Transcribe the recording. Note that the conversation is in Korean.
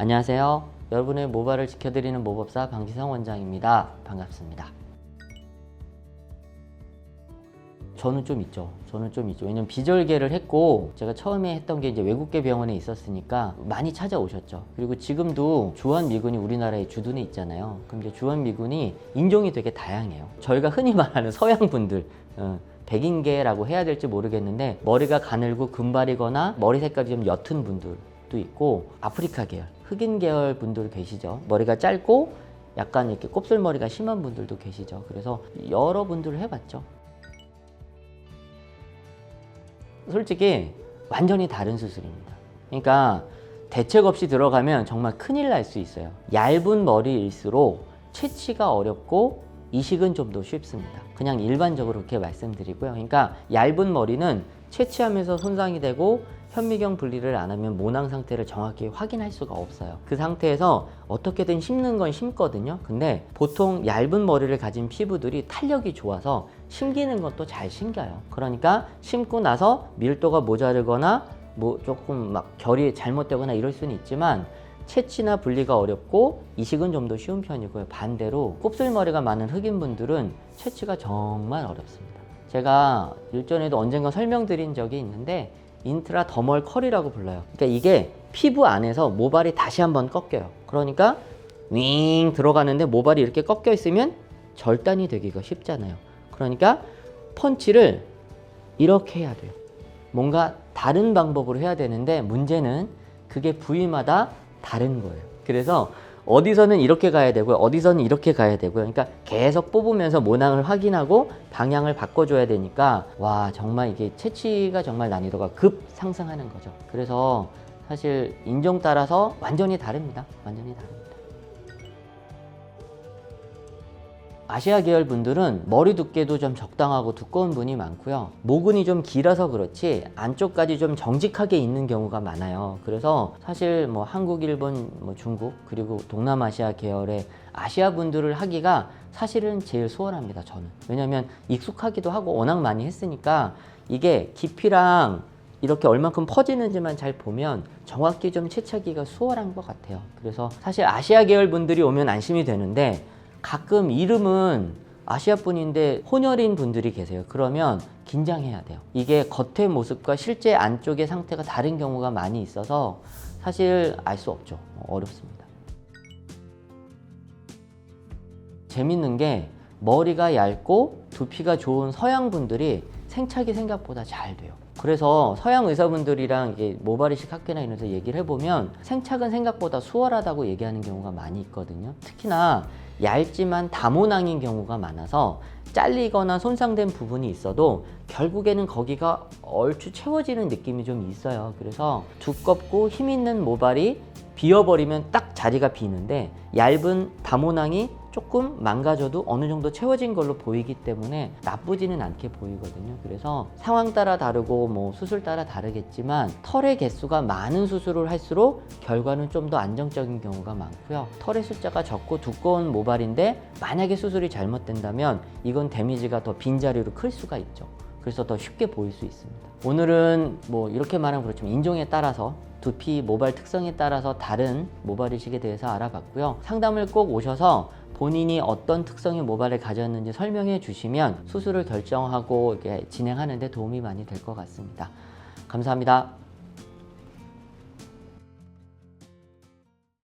안녕하세요. 여러분의 모발을 지켜드리는 모법사 방지성 원장입니다. 반갑습니다. 저는 좀 있죠. 왜냐면 비절개를 했고 제가 처음에 했던 게 이제 외국계 병원에 있었으니까 많이 찾아오셨죠. 그리고 지금도 주한미군이 우리나라에 주둔해 있잖아요. 그럼 이제 주한미군이 인종이 되게 다양해요. 저희가 흔히 말하는 서양분들, 백인계라고 해야 될지 모르겠는데 머리가 가늘고 금발이거나 머리 색깔이 좀 옅은 분들도 있고, 아프리카 계열, 흑인 계열 분들 계시죠. 머리가 짧고 약간 이렇게 곱슬머리가 심한 분들도 계시죠. 그래서 여러 분들을 해봤죠. 솔직히 완전히 다른 수술입니다. 그러니까 대책 없이 들어가면 정말 큰일 날 수 있어요. 얇은 머리일수록 채취가 어렵고 이식은 좀 더 쉽습니다. 그냥 일반적으로 그렇게 말씀드리고요. 그러니까 얇은 머리는 채취하면서 손상이 되고 현미경 분리를 안 하면 모낭 상태를 정확히 확인할 수가 없어요. 그 상태에서 어떻게든 심는 건 심거든요. 근데 보통 얇은 머리를 가진 피부들이 탄력이 좋아서 심기는 것도 잘 심겨요. 그러니까 심고 나서 밀도가 모자르거나 뭐 조금 막 결이 잘못되거나 이럴 수는 있지만 채취나 분리가 어렵고 이식은 좀 더 쉬운 편이고요. 반대로 곱슬머리가 많은 흑인분들은 채취가 정말 어렵습니다. 제가 일전에도 언젠가 설명드린 적이 있는데 인트라 더멀 컬이라고 불러요. 그러니까 이게 피부 안에서 모발이 다시 한번 꺾여요. 그러니까 윙 들어가는데 모발이 이렇게 꺾여 있으면 절단이 되기가 쉽잖아요. 그러니까 펀치를 이렇게 해야 돼요. 뭔가 다른 방법으로 해야 되는데 문제는 그게 부위마다 다른 거예요. 그래서 어디서는 이렇게 가야 되고요, 어디서는 이렇게 가야 되고요. 그러니까 계속 뽑으면서 모낭을 확인하고 방향을 바꿔줘야 되니까 와, 정말 이게 채취가 정말 난이도가 급 상승하는 거죠. 그래서 사실 인종 따라서 완전히 다릅니다. 완전히 다릅니다. 아시아 계열 분들은 머리 두께도 좀 적당하고 두꺼운 분이 많고요. 모근이 좀 길어서 그렇지 안쪽까지 좀 정직하게 있는 경우가 많아요. 그래서 사실 뭐 한국, 일본, 뭐 중국, 그리고 동남아시아 계열의 아시아 분들을 하기가 사실은 제일 수월합니다. 저는. 왜냐면 익숙하기도 하고 워낙 많이 했으니까 이게 깊이랑 이렇게 얼만큼 퍼지는지만 잘 보면 정확히 좀 채취하기가 수월한 것 같아요. 그래서 사실 아시아 계열 분들이 오면 안심이 되는데 가끔 이름은 아시아 분인데 혼혈인 분들이 계세요. 그러면 긴장해야 돼요. 이게 겉의 모습과 실제 안쪽의 상태가 다른 경우가 많이 있어서 사실 알 수 없죠. 어렵습니다. 재밌는 게 머리가 얇고 두피가 좋은 서양 분들이 생착이 생각보다 잘 돼요. 그래서 서양 의사분들이랑 이게 모발 이식 학회나 이런 데서 얘기를 해보면 생착은 생각보다 수월하다고 얘기하는 경우가 많이 있거든요. 특히나 얇지만 다모낭인 경우가 많아서 잘리거나 손상된 부분이 있어도 결국에는 거기가 얼추 채워지는 느낌이 좀 있어요. 그래서 두껍고 힘 있는 모발이 비어버리면 딱 자리가 비는데 얇은 다모낭이 조금 망가져도 어느 정도 채워진 걸로 보이기 때문에 나쁘지는 않게 보이거든요. 그래서 상황 따라 다르고 뭐 수술 따라 다르겠지만 털의 개수가 많은 수술을 할수록 결과는 좀 더 안정적인 경우가 많고요. 털의 숫자가 적고 두꺼운 모발인데 만약에 수술이 잘못된다면 이건 데미지가 더 빈자리로 클 수가 있죠. 그래서 더 쉽게 보일 수 있습니다. 오늘은 뭐 이렇게 말하면 그렇지만 인종에 따라서 두피, 모발 특성에 따라서 다른 모발 이식에 대해서 알아봤고요. 상담을 꼭 오셔서 본인이 어떤 특성의 모발을 가졌는지 설명해 주시면 수술을 결정하고 이렇게 진행하는 데 도움이 많이 될 것 같습니다. 감사합니다.